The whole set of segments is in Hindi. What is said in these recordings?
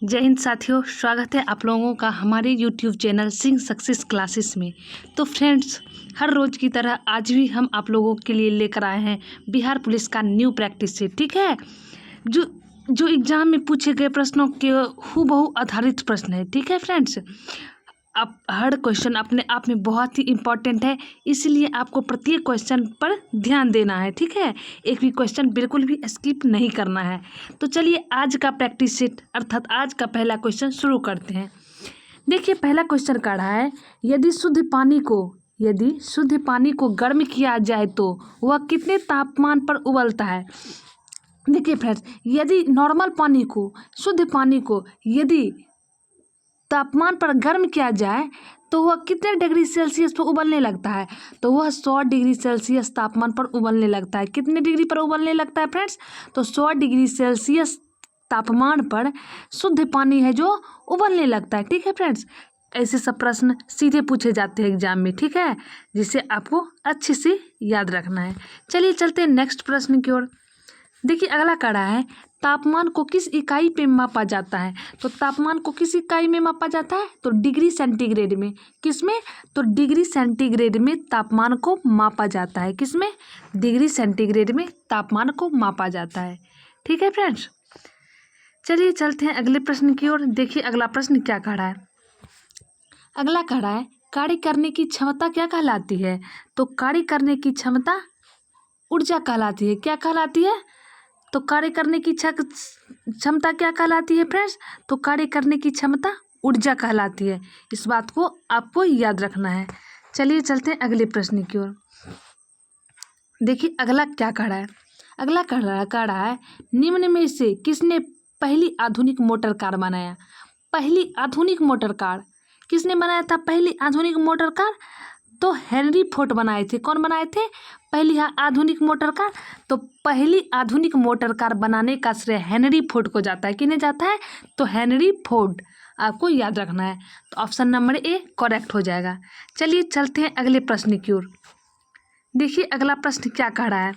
जय हिंद साथियों, स्वागत है आप लोगों का हमारे YouTube channel Singh success classes में। तो फ्रेंड्स, हर रोज़ की तरह आज भी हम आप लोगों के लिए लेकर आए हैं बिहार पुलिस का न्यू प्रैक्टिस सेट। ठीक है, जो जो एग्ज़ाम में पूछे गए प्रश्नों के हूबहू आधारित प्रश्न है। ठीक है फ्रेंड्स, अब हर क्वेश्चन अपने आप में बहुत ही इम्पोर्टेंट है, इसलिए आपको प्रत्येक क्वेश्चन पर ध्यान देना है। ठीक है, एक भी क्वेश्चन बिल्कुल भी स्किप नहीं करना है। तो चलिए आज का प्रैक्टिस सेट अर्थात आज का पहला क्वेश्चन शुरू करते हैं। देखिए, पहला क्वेश्चन का रहा है, यदि शुद्ध पानी को गर्म किया जाए तो वह कितने तापमान पर उबलता है। देखिए फ्रेंड्स, यदि नॉर्मल पानी को, शुद्ध पानी को यदि तापमान पर गर्म किया जाए तो वह कितने डिग्री सेल्सियस पर उबलने लगता है। तो वह 100 डिग्री सेल्सियस तापमान पर उबलने लगता है। कितने डिग्री पर उबलने लगता है फ्रेंड्स? तो 100 डिग्री सेल्सियस तापमान पर शुद्ध पानी है जो उबलने लगता है। ठीक है फ्रेंड्स, ऐसे सब प्रश्न सीधे पूछे जाते हैं एग्जाम में। ठीक है, जिसे आपको अच्छे से याद रखना है। चलिए चलते हैं नेक्स्ट प्रश्न की ओर। देखिए, अगला कड़ा है, तापमान को किस इकाई पे मापा जाता है। तो तापमान को किस इकाई में मापा जाता है? तो डिग्री सेंटीग्रेड में। किस में? तो डिग्री सेंटीग्रेड में तापमान को मापा जाता है। किस में? डिग्री सेंटीग्रेड में तापमान को मापा जाता है। ठीक है फ्रेंड्स, चलिए चलते हैं अगले प्रश्न की ओर। देखिए अगला प्रश्न क्या कह रहा है। अगला कह रहा है, कार्य करने की क्षमता क्या कहलाती है। तो कार्य करने की क्षमता ऊर्जा कहलाती है। क्या कहलाती है? तो कार्य करने की क्षमता क्या कहलाती है फ्रेंड्स? तो कार्य करने की क्षमता ऊर्जा कहलाती है। इस बात को आपको याद रखना है। चलिए चलते हैं अगले प्रश्न की ओर। देखिए अगला क्या कह रहा है। अगला कह रहा है, निम्न में से किसने पहली आधुनिक मोटर कार बनाया। पहली आधुनिक मोटर कार किसने बनाया था? पहली आधुनिक मोटर कार तो हेनरी फोर्ड बनाए थे। कौन बनाए थे? पहली आधुनिक मोटर कार। तो पहली आधुनिक मोटर कार बनाने का श्रेय हेनरी फोर्ड को जाता है। किन्हें जाता है? तो हेनरी फोर्ड, आपको याद रखना है। तो ऑप्शन नंबर ए करेक्ट हो जाएगा। चलिए चलते हैं अगले प्रश्न की ओर। देखिए अगला प्रश्न क्या कह रहा है।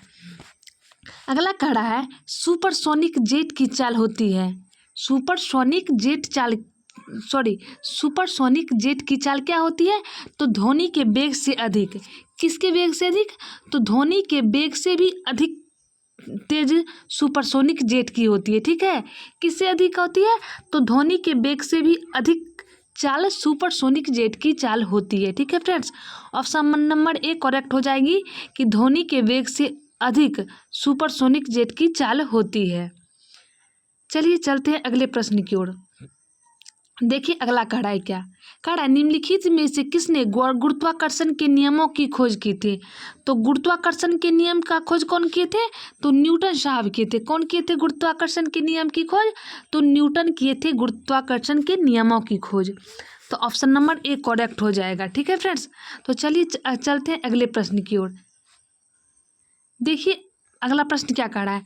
अगला कह रहा है, सुपरसोनिक जेट की चाल होती है। सुपरसोनिक जेट की चाल क्या होती है? तो ध्वनि के वेग से अधिक। किसके वेग से अधिक? तो ध्वनि के वेग से भी अधिक तेज सुपरसोनिक जेट की होती है। ठीक है, किससे अधिक होती है? तो ध्वनि के वेग से भी अधिक चाल सुपरसोनिक जेट की चाल होती है। ठीक है friends, option number A correct हो जाएगी कि ध्वनि के वेग से अधिक सुपरसोनिक जेट की चाल होती है। चलिए चलते हैं अगले प्रश्न की ओर। देखिए अगला कह रहा है, क्या कह रहा है, निम्नलिखित में से किसने गुरुत्वाकर्षण के नियमों की खोज की थी। तो गुरुत्वाकर्षण के नियम का खोज कौन किए थे? तो न्यूटन साहब किए थे। कौन किए थे गुरुत्वाकर्षण के नियम की खोज? तो न्यूटन किए थे गुरुत्वाकर्षण के नियमों की खोज। तो ऑप्शन नंबर ए करेक्ट हो जाएगा। ठीक है फ्रेंड्स, तो चलिए चलते हैं अगले प्रश्न की ओर। देखिए अगला प्रश्न क्या कह रहा है।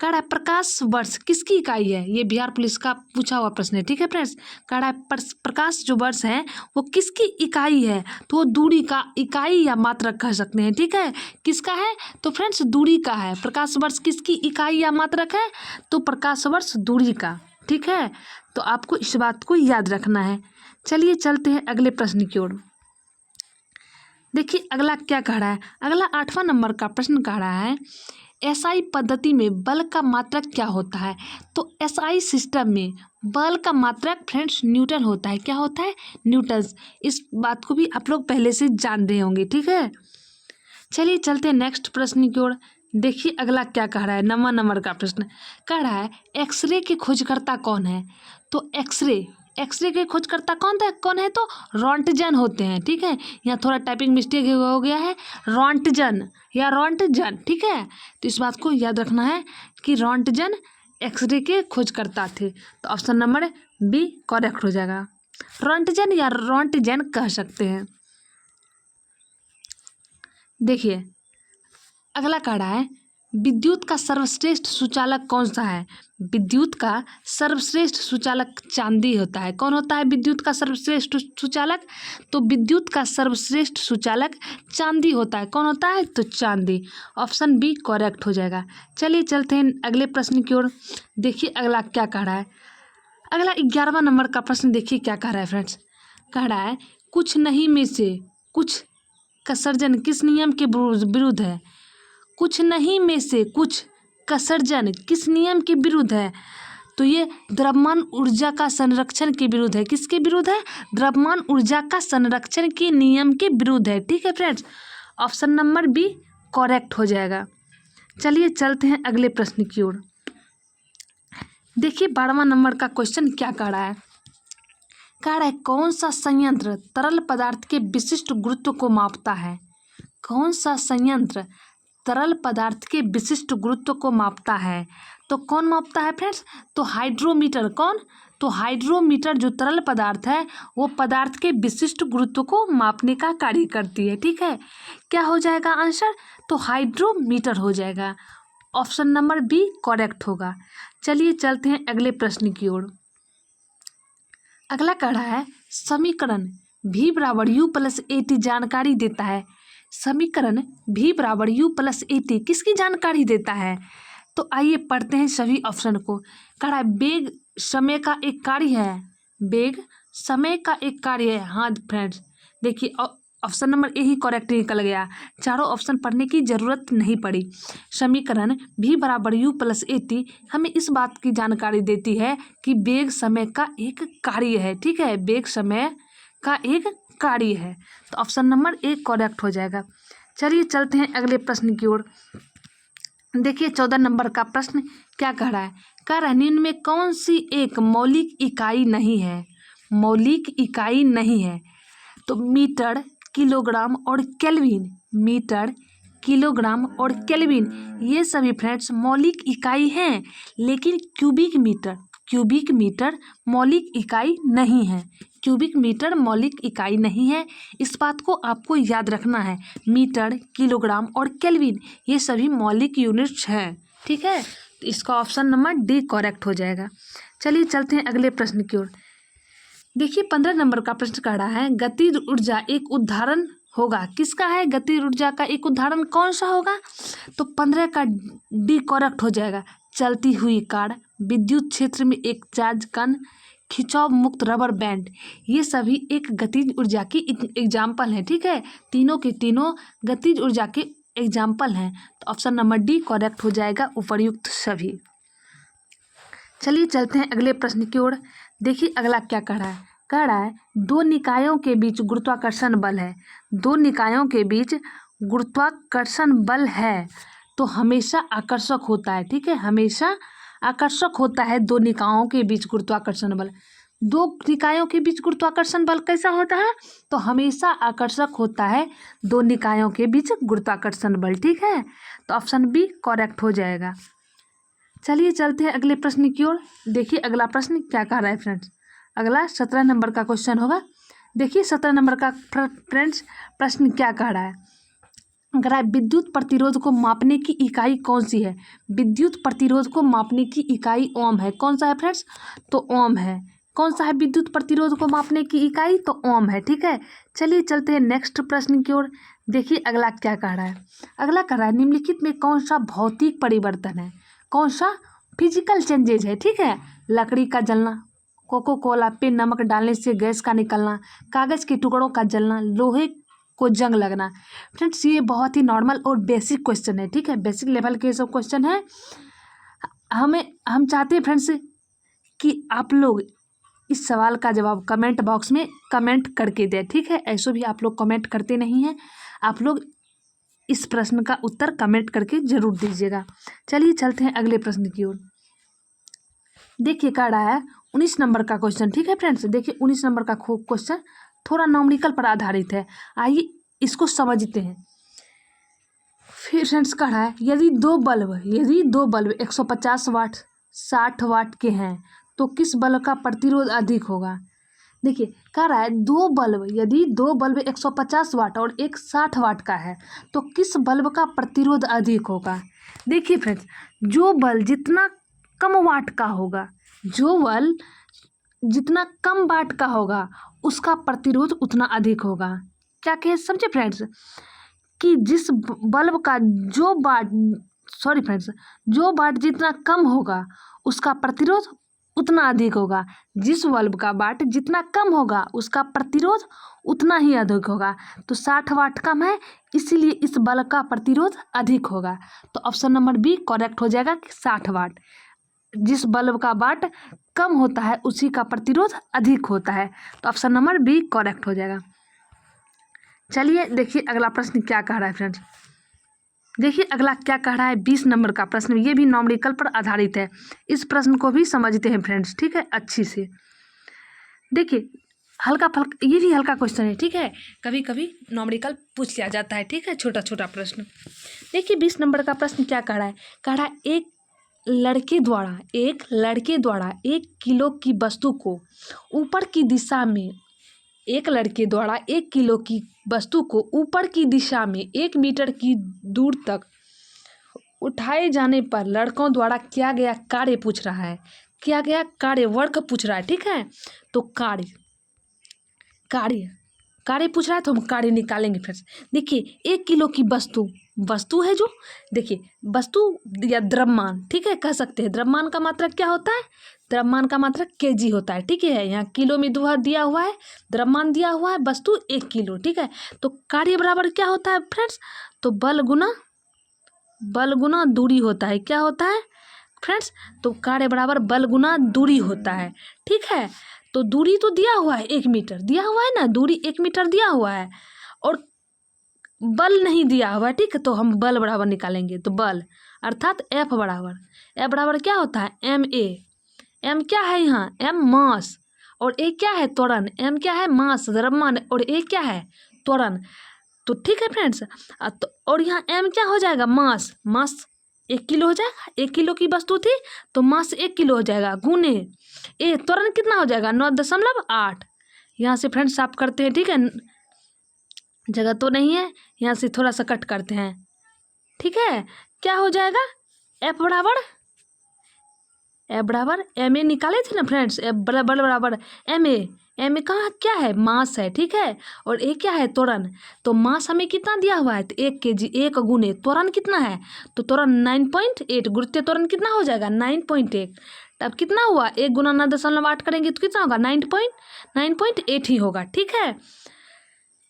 कह रहा है, प्रकाश वर्ष किसकी इकाई है। ये बिहार पुलिस का पूछा हुआ प्रश्न है। ठीक है फ्रेंड्स, कह रहा है प्रकाश जो वर्ष है वो किसकी इकाई है। तो वो दूरी का इकाई या मात्रक कह सकते हैं। ठीक है, किसका है? तो फ्रेंड्स दूरी का है। प्रकाश वर्ष किसकी इकाई या मात्रक है? तो प्रकाश वर्ष दूरी का। ठीक है, तो आपको इस बात को याद रखना है। चलिए चलते हैं अगले प्रश्न की ओर। देखिए अगला क्या कह रहा है। अगला 8वां नंबर का प्रश्न कह रहा है, एसआई पद्धति में बल का मात्रक क्या होता है। तो एसआई सिस्टम में बल का मात्रक फ्रेंड्स न्यूटन होता है। क्या होता है? न्यूटन। इस बात को भी आप लोग पहले से जान रहे होंगे। ठीक है, चलिए चलते हैं नेक्स्ट प्रश्न की ओर। देखिए अगला क्या कह रहा है। 9वां नंबर का प्रश्न कह रहा है, एक्सरे के खोजकर्ता कौन है। तो एक्सरे के खोजकर्ता कौन है? तो रोंटजन होते हैं। ठीक है, यहाँ थोड़ा टाइपिंग मिस्टेक हो गया है, रोंटजन या रोंटजन। ठीक है, तो इस बात को याद रखना है कि रोंटजन एक्सरे के खोजकर्ता थे। तो ऑप्शन नंबर बी करेक्ट हो जाएगा। रोंटजन या रोंटजन कह सकते हैं। देखिए अगला कह रहा है, विद्युत का सर्वश्रेष्ठ सुचालक कौन सा है। विद्युत का सर्वश्रेष्ठ सुचालक चांदी होता है। कौन होता है विद्युत का सर्वश्रेष्ठ सुचालक? तो विद्युत का सर्वश्रेष्ठ सुचालक चांदी होता है। कौन होता है? तो चांदी। ऑप्शन बी करेक्ट हो जाएगा। चलिए चलते हैं अगले प्रश्न की ओर। देखिए अगला क्या कह रहा है। अगला 11वां नंबर का प्रश्न देखिए क्या कह रहा है फ्रेंड्स। कह रहा है कुछ नहीं में से कुछ का सर्जन किस नियम के विरुद्ध है। कुछ नहीं में से कुछ का सर्जन किस नियम के विरुद्ध है। तो ये द्रव्यमान ऊर्जा का संरक्षण के विरुद्ध है। किसके विरुद्ध है? द्रव्यमान ऊर्जा का संरक्षण के नियम के विरुद्ध है। ठीक है friends, option number B correct हो जाएगा। चलिए चलते हैं अगले प्रश्न की ओर। देखिए 12वां नंबर का क्वेश्चन क्या कह रहा है। कह रहा है कौन सा संयंत्र तरल पदार्थ के विशिष्ट गुरुत्व को मापता है। कौन सा संयंत्र तरल पदार्थ के विशिष्ट गुरुत्व को मापता है। तो कौन मापता है फ्रेंड्स? तो हाइड्रोमीटर। कौन? तो हाइड्रोमीटर जो तरल पदार्थ है वो पदार्थ के विशिष्ट गुरुत्व को मापने का कार्य करती है। ठीक है, क्या हो जाएगा आंसर? तो हाइड्रोमीटर हो जाएगा। ऑप्शन नंबर बी करेक्ट होगा। चलिए चलते हैं अगले प्रश्न की ओर। अगला कह रहा है समीकरण v बराबर u प्लस ए टी जानकारी देता है। समीकरण v बराबर u प्लस ए टी किसकी जानकारी देता है? तो आइए पढ़ते हैं सभी ऑप्शन को। कह रहा है वेग समय का एक कार्य है। वेग समय का एक कार्य है। हाँ फ्रेंड्स, देखिए option number A he correct निकल गया। चारों ऑप्शन पढ़ने की जरूरत नहीं पड़ी। समीकरण v बराबर u प्लस ए टी हमें इस बात की जानकारी देती है कि वेग समय का एक कार्य है। ठीक है, वेग समय का एक कार्य है। तो ऑप्शन नंबर ए करेक्ट हो जाएगा। चलिए चलते हैं अगले प्रश्न की ओर। देखिए 14 नंबर का प्रश्न क्या कह रहा है। कह रहा है निम्न में कौन सी एक मौलिक इकाई नहीं है। मौलिक इकाई नहीं है। तो मीटर, किलोग्राम और केल्विन। मीटर, किलोग्राम और केल्विन ये सभी फ्रेंड्स मौलिक इकाई हैं, लेकिन क्यूबिक मीटर मौलिक इकाई नहीं है। क्यूबिक मीटर मौलिक इकाई नहीं है, इस बात को आपको याद रखना है। मीटर, किलोग्राम और केल्विन ये सभी मौलिक यूनिट्स हैं। ठीक है, तो इसका ऑप्शन नंबर डी करेक्ट हो जाएगा। चलिए चलते हैं अगले प्रश्न की ओर। देखिए 15 नंबर का प्रश्न कह रहा है गतिज ऊर्जा एक उदाहरण होगा। किसका है? गतिज ऊर्जा का एक उदाहरण कौन सा होगा? तो 15 का डी करेक्ट हो जाएगा। चलती हुई कार, विद्युत क्षेत्र में एक चार्ज कण, खिंचाव मुक्त रबर बैंड ये सभी एक गतिज ऊर्जा की एग्जाम्पल हैं। ठीक है, तीनों के तीनों गतिज ऊर्जा के एग्जाम्पल हैं। तो ऑप्शन नंबर डी करेक्ट हो जाएगा, उपर्युक्त सभी। चलिए चलते हैं अगले प्रश्न की ओर। देखिए अगला क्या कह रहा है। कह रहा है दो निकायों के बीच गुरुत्वाकर्षण बल है। दो निकायों के बीच गुरुत्वाकर्षण बल है तो हमेशा आकर्षक होता है। ठीक है, हमेशा आकर्षक होता है दो निकायों के बीच गुरुत्वाकर्षण बल। दो निकायों के बीच गुरुत्वाकर्षण बल कैसा होता है? तो हमेशा आकर्षक होता है दो निकायों के बीच गुरुत्वाकर्षण बल। ठीक है, तो ऑप्शन बी करेक्ट हो जाएगा। चलिए चलते हैं अगले प्रश्न की ओर। देखिए अगला प्रश्न क्या कह रहा है फ्रेंड्स। अगला 17 नंबर का क्वेश्चन होगा। देखिए 17 नंबर का फ्रेंड्स प्रश्न क्या कह रहा है। अगर है विद्युत प्रतिरोध को मापने की इकाई कौन सी है। विद्युत प्रतिरोध को मापने की इकाई ओम है। कौन सा है फ्रेंड्स? तो ओम है। कौन सा है विद्युत प्रतिरोध को मापने की इकाई? तो ओम है। ठीक है, चलिए चलते हैं नेक्स्ट प्रश्न की ओर। देखिए अगला क्या कह रहा है। अगला कह रहा है निम्नलिखित में कौन सा भौतिक परिवर्तन है। कौन सा फिजिकल चेंजेज है। ठीक है, लकड़ी का जलना, कोको कोला पे नमक डालने से गैस का निकलना, कागज़ के टुकड़ों का जलना, लोहे को जंग लगना। फ्रेंड्स ये बहुत ही नॉर्मल और बेसिक क्वेश्चन है। ठीक है, बेसिक लेवल के सब क्वेश्चन है। हम चाहते हैं फ्रेंड्स कि आप लोग इस सवाल का जवाब कमेंट बॉक्स में कमेंट करके दें। ठीक है, ऐसे भी आप लोग कमेंट करते नहीं हैं, आप लोग इस प्रश्न का उत्तर कमेंट करके जरूर दीजिएगा। चलिए चलते हैं अगले प्रश्न की ओर। देखिए कह रहा है 19 नंबर का क्वेश्चन। ठीक है फ्रेंड्स, देखिए 19 नंबर का क्वेश्चन थोड़ा न्यूमेरिकल पर आधारित है। आइए इसको समझते हैं। फिर फ्रेंड्स कह रहा है यदि दो बल्ब 150 वाट 60 वाट के हैं तो किस बल्ब का प्रतिरोध अधिक होगा। देखिए कह रहा है यदि दो बल्ब 150 वाट और एक 60 वाट का है तो किस बल्ब का प्रतिरोध अधिक होगा। देखिए फ्रेंड्स जो बल्ब जितना कम वाट का होगा, जो बल्ब जितना कम वाट का होगा उसका प्रतिरोध उतना अधिक होगा। क्या कहे समझे फ्रेंड्स कि जिस बल्ब का जो वाट जितना कम होगा उसका प्रतिरोध उतना अधिक होगा। जिस बल्ब का वाट जितना कम होगा उसका प्रतिरोध उतना ही अधिक होगा। तो 60 वाट कम है, इसीलिए इस बल्ब का प्रतिरोध अधिक होगा। तो ऑप्शन नंबर बी करेक्ट हो जाएगा कि 60 वाट। जिस बल्ब का वाट कम होता है उसी का प्रतिरोध अधिक होता है। तो ऑप्शन नंबर बी करेक्ट हो जाएगा। चलिए देखिए अगला प्रश्न क्या कह रहा है फ्रेंड्स। देखिए अगला क्या कह रहा है, 20 नंबर का प्रश्न। ये भी न्यूमेरिकल पर आधारित है। इस प्रश्न को भी समझते हैं फ्रेंड्स, ठीक है, अच्छी से। देखिए हल्का फल्का, ये भी हल्का क्वेश्चन है, ठीक है, कभी कभी न्यूमेरिकल पूछ लिया जाता है, ठीक है, छोटा छोटा प्रश्न। देखिए 20 नंबर का प्रश्न क्या कह रहा है, कह रहा है एक लड़के द्वारा 1 किलो की वस्तु को ऊपर की दिशा में, एक लड़के द्वारा 1 किलो की वस्तु को ऊपर की दिशा में 1 मीटर की दूर तक उठाए जाने पर लड़कों द्वारा किया गया कार्य पूछ रहा है। किया गया कार्य वर्क पूछ रहा है, ठीक है। तो कार्य पूछ रहा है तो हम कार्य निकालेंगे फिर। देखिए 1 किलो की वस्तु है जो, देखिए वस्तु या द्रव्यमान, ठीक है, कह सकते हैं। द्रव्यमान का मात्रक क्या होता है, द्रव्यमान का मात्रक केजी होता है, ठीक है। यहाँ किलो में दिया हुआ है, द्रव्यमान दिया हुआ है, वस्तु 1 किलो, ठीक है। तो कार्य बराबर क्या होता है फ्रेंड्स, तो बल गुना दूरी होता है। क्या होता है फ्रेंड्स, तो कार्य बराबर बल गुना दूरी होता है, ठीक है। तो दूरी तो दिया हुआ है 1 मीटर, दिया हुआ है ना, दूरी 1 मीटर दिया हुआ है और बल नहीं दिया हुआ है, ठीक है। तो हम बल बराबर निकालेंगे। तो बल अर्थात F बराबर क्या होता है, एम क्या है यहाँ, एम मास और ए क्या है त्वरण। एम क्या है, मास द्रव्यमान, और ए क्या है, त्वरण। तो ठीक है फ्रेंड्स, तो और यहाँ एम क्या हो जाएगा, मास 1 किलो हो जाएगा। 1 किलो की वस्तु थी तो मास 1 किलो हो जाएगा, गुने ए त्वरण कितना हो जाएगा, 9.8। यहाँ से फ्रेंड्स साफ करते हैं, ठीक है, जगह तो नहीं है, यहाँ से थोड़ा सा कट करते हैं, ठीक है। क्या हो जाएगा, F बराबर एम ए निकाले थे ना फ्रेंड्स, बल बराबर एम ए कहाँ क्या है, मास है, ठीक है, और ए क्या है, त्वरण। तो मास हमें कितना दिया हुआ है, तो 1 kg, 1 गुने त्वरण कितना है, तो त्वरण 9.8, गुरुत्वीय त्वरण कितना हो जाएगा, 9.8। तब कितना हुआ, 1 गुना 9.8 करेंगे तो कितना होगा, 9.8 ही होगा, ठीक है।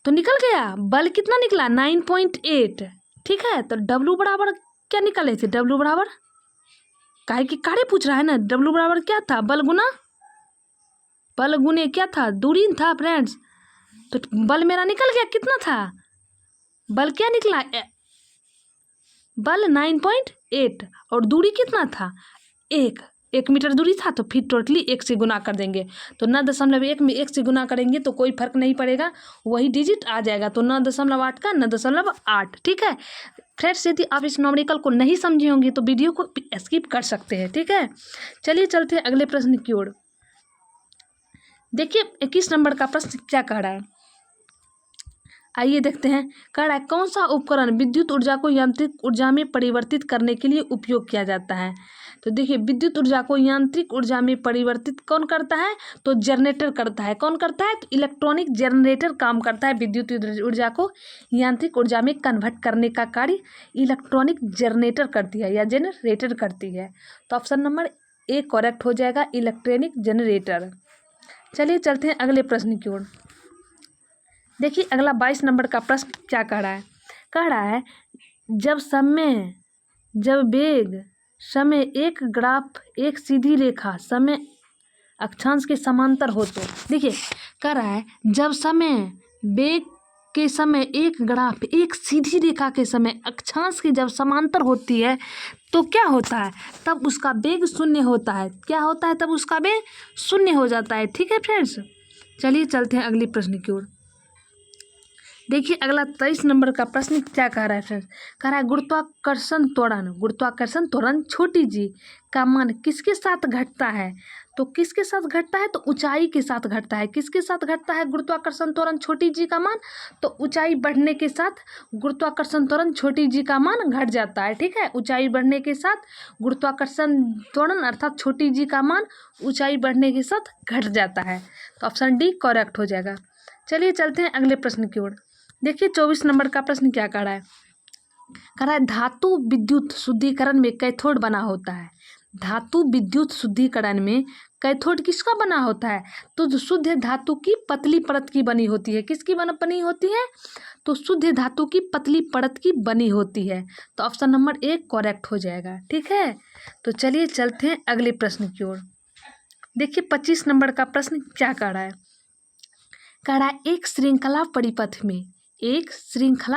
तो निकल गया, बल कितना निकला, 9.8, ठीक है। तो W बराबर क्या निकाले थे, W बराबर, काहे की कार्य पूछ रहा है ना, W बराबर क्या था, बल गुने क्या था, दूरी था फ्रेंड्स। तो बल मेरा निकल गया, कितना था, बल क्या निकला, बल 9.8 और दूरी कितना था, 1 मीटर दूरी था। तो फिर टोटली 1 से गुना कर देंगे। तो 9.1 में 1 से गुना करेंगे तो कोई फर्क नहीं पड़ेगा, वही डिजिट आ जाएगा। तो 9.8 का 9.8, ठीक है फ्रेंड्स। यदि आप इस न्यूमेरिकल को नहीं समझे होंगे तो वीडियो को स्किप कर सकते हैं, ठीक है। चलिए चलते हैं अगले प्रश्न की ओर। देखिए 21 नंबर का प्रश्न क्या कह रहा है, आइए देखते हैं। कह रहा है कौन सा उपकरण विद्युत ऊर्जा को यांत्रिक ऊर्जा में परिवर्तित करने के लिए उपयोग किया जाता है। तो देखिए विद्युत ऊर्जा को यांत्रिक ऊर्जा में परिवर्तित कौन करता है, तो जनरेटर करता है। कौन करता है, तो इलेक्ट्रॉनिक जनरेटर काम करता है। विद्युत ऊर्जा को यांत्रिक ऊर्जा में कन्वर्ट करने का कार्य इलेक्ट्रॉनिक जनरेटर करती है या जनरेटर करती है। तो ऑप्शन नंबर ए करेक्ट हो जाएगा, इलेक्ट्रॉनिक जनरेटर। चलिए चलते हैं अगले प्रश्न की ओर। देखिए अगला 22 नंबर का प्रश्न क्या कह रहा है, कह रहा है जब वेग समय एक ग्राफ एक सीधी रेखा समय अक्षांश के समांतर हो। तो देखिए कह रहा है जब वेग के समय एक ग्राफ एक सीधी रेखा के समय अक्षांश की जब समांतर होती है तो क्या होता है, तब उसका वेग शून्य होता है। क्या होता है, तब उसका वेग शून्य हो जाता है, ठीक है फ्रेंड्स। चलिए चलते हैं अगली प्रश्न की ओर। देखिए अगला 23 नंबर का प्रश्न क्या कह रहा है फ्रेंड्स, कह रहा है गुरुत्वाकर्षण त्वरण छोटी जी का मान किसके साथ घटता है। तो किसके साथ घटता है, तो ऊंचाई के साथ घटता है। किसके साथ घटता है गुरुत्वाकर्षण त्वरण छोटी जी का मान, तो ऊंचाई बढ़ने के साथ गुरुत्वाकर्षण त्वरण छोटी जी का मान घट जाता है, ठीक है। ऊंचाई बढ़ने के साथ गुरुत्वाकर्षण त्वरण अर्थात छोटी जी का मान ऊंचाई बढ़ने के साथ घट जाता है। तो ऑप्शन डी करेक्ट हो जाएगा। चलिए चलते हैं अगले प्रश्न की ओर। देखिए 24 नंबर का प्रश्न क्या कह रहा है, कह रहा है धातु विद्युत शुद्धिकरण में कैथोड बना होता है। धातु विद्युत शुद्धिकरण में कैथोड किसका बना होता है? तो जो शुद्ध धातु की पतली परत की बनी होती है। किसकी बनी होती है? तो शुद्ध धातु की पतली परत की बनी होती है। तो ऑप्शन नंबर 1 करेक्ट हो जाएगा। ठीक है, तो चलिए चलते हैं अगले प्रश्न की ओर। देखिए 25 नंबर का प्रश्न क्या कह रहा है? कह रहा है एक श्रृंखला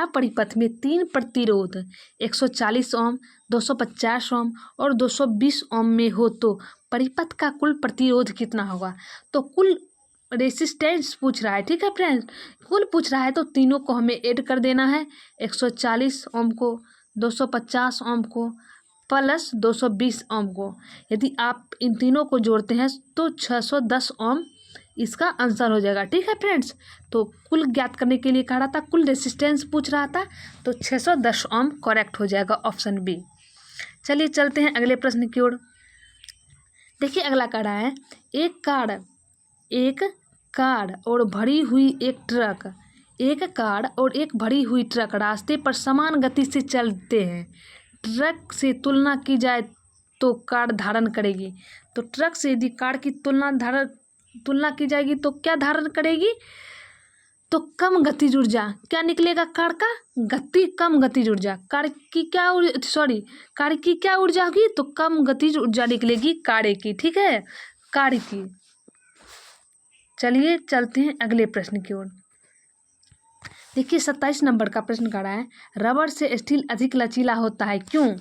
परिपथ में 3 प्रतिरोध 140 ओम, 250 ओम और 220 ओम में हो तो परिपथ का कुल प्रतिरोध कितना होगा? तो कुल रेसिस्टेंस पूछ रहा है। ठीक है फ्रेंड्स, कुल पूछ रहा है तो तीनों को हमें ऐड कर देना है। 140 ओम को, 250 ओम को प्लस 220 ओम को। यदि आप इन तीनों को जोड़ते हैं तो 610 ओम इसका आंसर हो जाएगा। ठीक है फ्रेंड्स, तो कुल ज्ञात करने के लिए कह रहा था, कुल रेसिस्टेंस पूछ रहा था, तो 610 ओम करेक्ट हो जाएगा ऑप्शन बी। चलिए चलते हैं अगले प्रश्न की ओर। देखिए अगला कह रहा है एक कार और भरी हुई एक भरी हुई ट्रक रास्ते पर समान गति से चलते हैं। ट्रक से तुलना की जाए तो कार धारण करेगी। तो ट्रक से यदि कार की तुलना की जाएगी तो क्या धारण करेगी? तो कम गतिज ऊर्जा। क्या निकलेगा? कार का कम गतिज ऊर्जा। कार की क्या ऊर्जा होगी? तो कम गतिज ऊर्जा निकलेगी कार की। ठीक है, कार की। चलिए चलते हैं अगले प्रश्न की ओर। देखिए 27 नंबर का प्रश्न कर रहा है रबर से स्टील अधिक लचीला होता है, क्यों?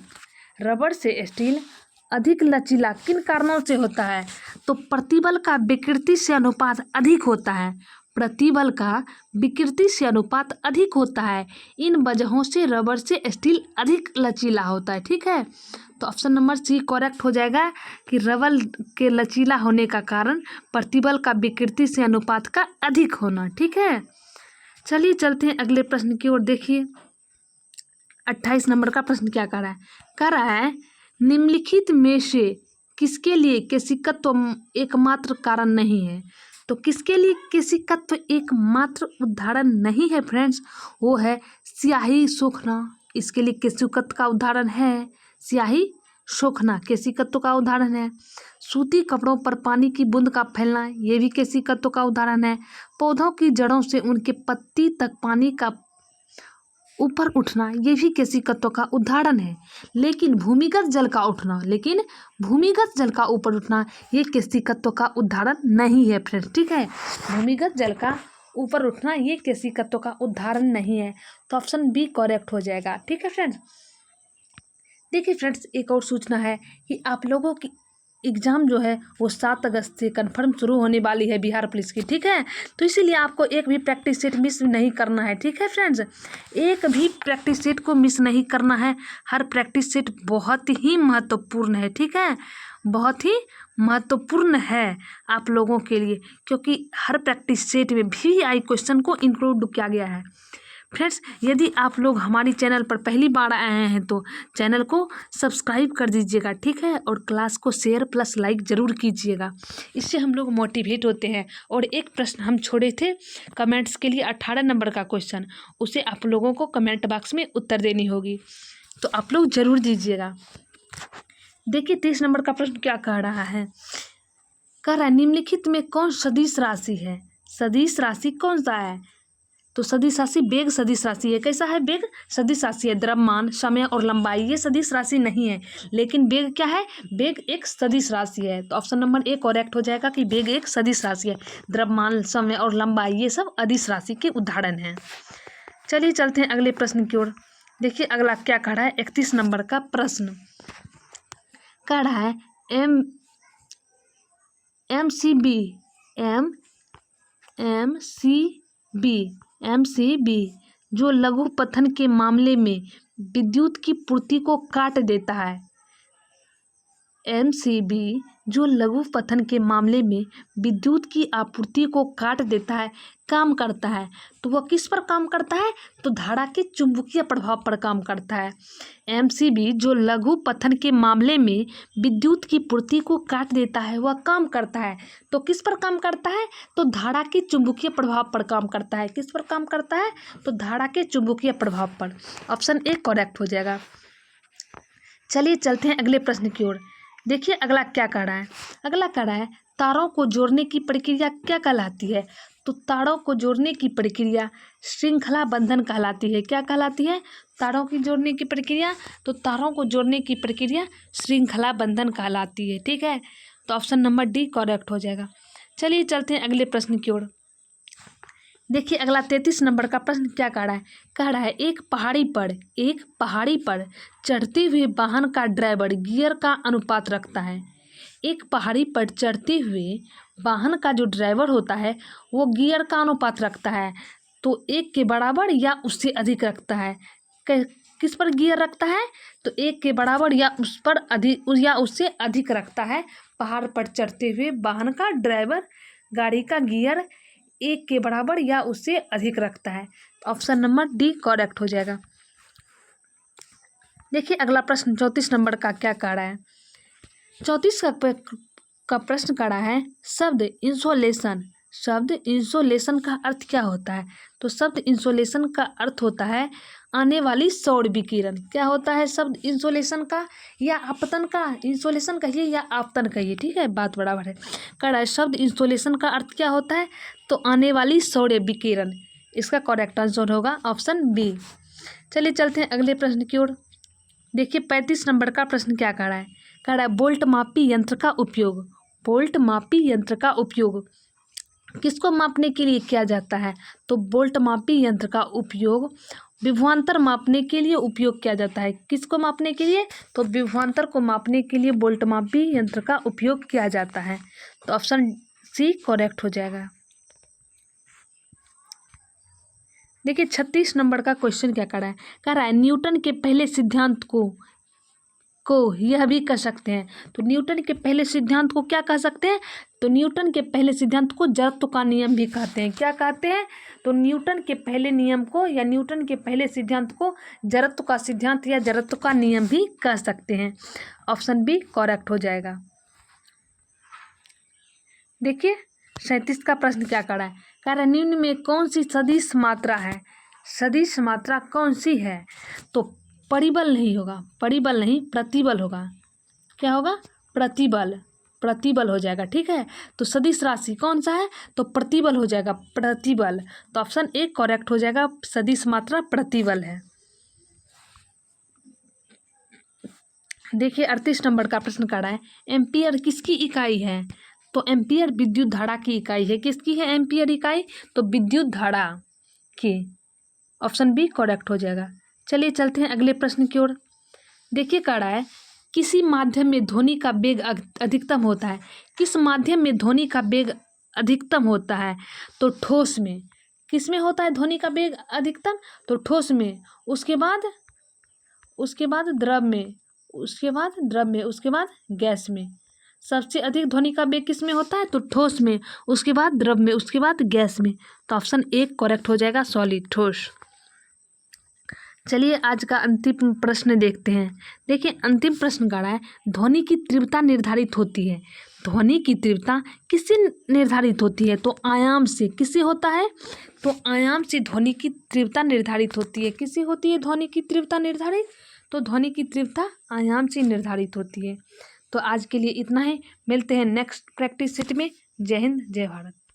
रबर से स्टील अधिक लचीला किन कारणों से होता है? तो प्रतिबल का विकृति से अनुपात अधिक होता है। इन वजहों से रबर से स्टील अधिक लचीला होता है। ठीक है, तो ऑप्शन नंबर सी करेक्ट हो जाएगा कि रबर के लचीला होने का कारण प्रतिबल का विकृति से अनुपात का अधिक होना। ठीक है, चलिए चलते हैं अगले प्रश्न की ओर। देखिए 28 नंबर का प्रश्न क्या कर रहा है निम्नलिखित में से किसके लिए केशिकत्व एकमात्र कारण नहीं है? तो किसके लिए केशिकत्व एकमात्र उदाहरण नहीं है फ्रेंड्स? वो है स्याही सोखना। इसके लिए केशिकत्व का उदाहरण है स्याही सोखना, केशिकत्व का उदाहरण है। सूती कपड़ों पर पानी की बूंद का फैलना, ये भी केशिकत्व का उदाहरण है। पौधों की जड़ों से उनके पत्ती तक पानी का ऊपर उठना, ये भी केशिकत्व का उदाहरण है। लेकिन भूमिगत जल का ऊपर उठना ये केशिकत्व का उदाहरण नहीं है फ्रेंड्स। ठीक है, भूमिगत जल का ऊपर उठना ये केशिकत्व का उदाहरण नहीं है। तो ऑप्शन बी करेक्ट हो जाएगा। ठीक है फ्रेंड्स, देखिए फ्रेंड्स एक और सूचना है कि आप लोगों की एग्ज़ाम जो है वो 7 अगस्त से कन्फर्म शुरू होने वाली है बिहार पुलिस की। ठीक है, तो इसीलिए आपको एक भी प्रैक्टिस सेट मिस नहीं करना है। ठीक है फ्रेंड्स, एक भी प्रैक्टिस सेट को मिस नहीं करना है। हर प्रैक्टिस सेट बहुत ही महत्वपूर्ण है। ठीक है, बहुत ही महत्वपूर्ण है आप लोगों के लिए, क्योंकि हर प्रैक्टिस सेट में VVI क्वेश्चन को इंक्लूड किया गया है। फ्रेंड्स यदि आप लोग हमारी चैनल पर पहली बार आए हैं तो चैनल को सब्सक्राइब कर दीजिएगा। ठीक है, और क्लास को शेयर प्लस लाइक ज़रूर कीजिएगा, इससे हम लोग मोटिवेट होते हैं। और एक प्रश्न हम छोड़े थे कमेंट्स के लिए 18 नंबर का क्वेश्चन, उसे आप लोगों को कमेंट बॉक्स में उत्तर देनी होगी, तो आप लोग ज़रूर दीजिएगा। देखिए 30 नंबर का प्रश्न क्या कह रहा है निम्नलिखित में कौन सदिश राशि है? सदिश राशि कौन सा है? तो सदिश राशि वेग सदिश राशि है। कैसा है? वेग सदिश राशि है। द्रव्यमान, समय और लंबाई ये सदिश राशि नहीं है, लेकिन वेग क्या है? वेग एक सदिश राशि है। तो ऑप्शन नंबर ए करेक्ट हो जाएगा कि वेग एक सदिश राशि है। द्रव्यमान, समय और लंबाई ये सब अदिश राशि के उदाहरण हैं। चलिए चलते हैं अगले प्रश्न की ओर। देखिए अगला क्या कह रहा है 31 नंबर का प्रश्न कह रहा है MCB जो लघु पथन के मामले में विद्युत की पूर्ति को काट देता है। MCB जो लघु पथन के मामले में विद्युत की आपूर्ति को काट देता है, काम करता है। तो वह किस पर काम करता है? तो धारा के चुंबकीय प्रभाव पर काम करता है। MCB जो लघु पथन के मामले में विद्युत की पूर्ति को काट देता है, वह काम करता है। तो किस पर काम करता है? तो धारा के चुंबकीय प्रभाव पर काम करता है। किस पर काम करता है? तो धारा के चुंबकीय प्रभाव पर। ऑप्शन ए करेक्ट हो जाएगा। चलिए चलते हैं अगले प्रश्न की ओर। देखिए अगला क्या कह रहा है। अगला कह रहा है तारों को जोड़ने की प्रक्रिया क्या कहलाती है। तो तारों को जोड़ने की प्रक्रिया श्रृंखला बंधन कहलाती है। क्या कहलाती है? तारों की जोड़ने की प्रक्रिया, तो तारों को जोड़ने की प्रक्रिया श्रृंखला बंधन कहलाती है। ठीक है, तो ऑप्शन नंबर डी करेक्ट हो जाएगा। चलिए चलते हैं अगले प्रश्न की ओर। देखिए अगला 33 नंबर का प्रश्न क्या कह रहा है। कह रहा है एक पहाड़ी पर चढ़ते हुए वाहन का ड्राइवर गियर का अनुपात रखता है। एक पहाड़ी पर चढ़ते हुए वाहन का जो ड्राइवर होता है वो गियर का अनुपात रखता है, तो 1 के बराबर या उससे अधिक रखता है। किस पर गियर रखता है? तो 1 के बराबर या उस पर अधिक या उससे अधिक रखता है। पहाड़ पर चढ़ते हुए वाहन का ड्राइवर गाड़ी का गियर 1 के बराबर या उससे अधिक रखता है। ऑप्शन नंबर डी करेक्ट हो जाएगा। देखिए अगला प्रश्न 34 नंबर का क्या कह रहा है। 34 का प्रश्न कह रहा है शब्द इंसोलेशन का अर्थ क्या होता है। तो शब्द इंसोलेशन का अर्थ होता है आने वाली सौर विकिरण। क्या होता है शब्द इंसोलेशन का या आपतन का? इंसोलेशन कहिए या आपतन कहिए, ठीक है, बात बराबर है। कह रहा है शब्द इंसोलेशन का अर्थ क्या होता है, तो आने वाली सौर विकिरण। इसका करेक्ट आंसर होगा ऑप्शन बी। चलिए चलते हैं अगले प्रश्न की ओर। देखिए 35 नंबर का प्रश्न क्या कह रहा है। कह रहा है बोल्ट मापी यंत्र का उपयोग किसको मापने के लिए किया जाता है। तो बोल्ट मापी यंत्र का उपयोग विभवांतर मापने के लिए उपयोग किया जाता है। किसको मापने के लिए? तो विभवांतर को मापने के लिए बोल्ट मापी यंत्र का उपयोग किया जाता है। तो ऑप्शन सी करेक्ट हो जाएगा। देखिए 36 नंबर का क्वेश्चन क्या कर रहा है। कह रहा है न्यूटन के पहले सिद्धांत को यह भी कह सकते हैं। तो न्यूटन के पहले सिद्धांत को क्या कह सकते हैं? तो न्यूटन के पहले सिद्धांत को जड़त्व का नियम भी कहते हैं। क्या कहते हैं? तो न्यूटन के पहले नियम को या न्यूटन के पहले सिद्धांत को जड़त्व का सिद्धांत या जड़त्व का नियम भी कह सकते हैं। ऑप्शन बी करेक्ट हो जाएगा। देखिए 37 का प्रश्न क्या कर रहा है। कह रहा है निम्न में कौन सी सदिश मात्रा है। सदिश मात्रा कौन सी है? तो परिबल नहीं होगा, परिबल नहीं प्रतिबल होगा। क्या होगा? प्रतिबल हो जाएगा। ठीक है, तो सदिश राशि कौन सा है? तो प्रतिबल हो जाएगा, प्रतिबल। तो ऑप्शन ए करेक्ट हो जाएगा, सदिश मात्रा प्रतिबल है। देखिए 38 नंबर का प्रश्न कर रहा है एम्पियर किसकी इकाई है। तो एम्पियर विद्युत धारा की इकाई है। किसकी है एम्पियर इकाई? तो विद्युत धारा की। ऑप्शन बी करेक्ट हो जाएगा। चलिए चलते हैं अगले प्रश्न की ओर। देखिए कह रहा है किसी माध्यम में ध्वनि का वेग अधिकतम होता है। किस माध्यम में ध्वनि का वेग अधिकतम होता है? तो ठोस में। किस में होता है ध्वनि का वेग अधिकतम? तो ठोस में। उसके बाद द्रव में, उसके बाद गैस में। सबसे अधिक ध्वनि का वेग किस में होता है? तो ठोस में, उसके बाद द्रव में, उसके बाद गैस में। तो ऑप्शन ए करेक्ट हो जाएगा, सॉलिड, ठोस। चलिए आज का अंतिम प्रश्न देखते हैं। देखिए अंतिम प्रश्न का है ध्वनि की तीव्रता निर्धारित होती है। ध्वनि की तीव्रता किससे निर्धारित होती है? तो आयाम से। किससे होता है? तो आयाम से ध्वनि की तीव्रता निर्धारित होती है। किससे होती है ध्वनि की तीव्रता निर्धारित? तो ध्वनि की तीव्रता आयाम से निर्धारित होती है। तो आज के लिए इतना ही, मिलते हैं नेक्स्ट प्रैक्टिस सेट में। जय हिंद, जय भारत।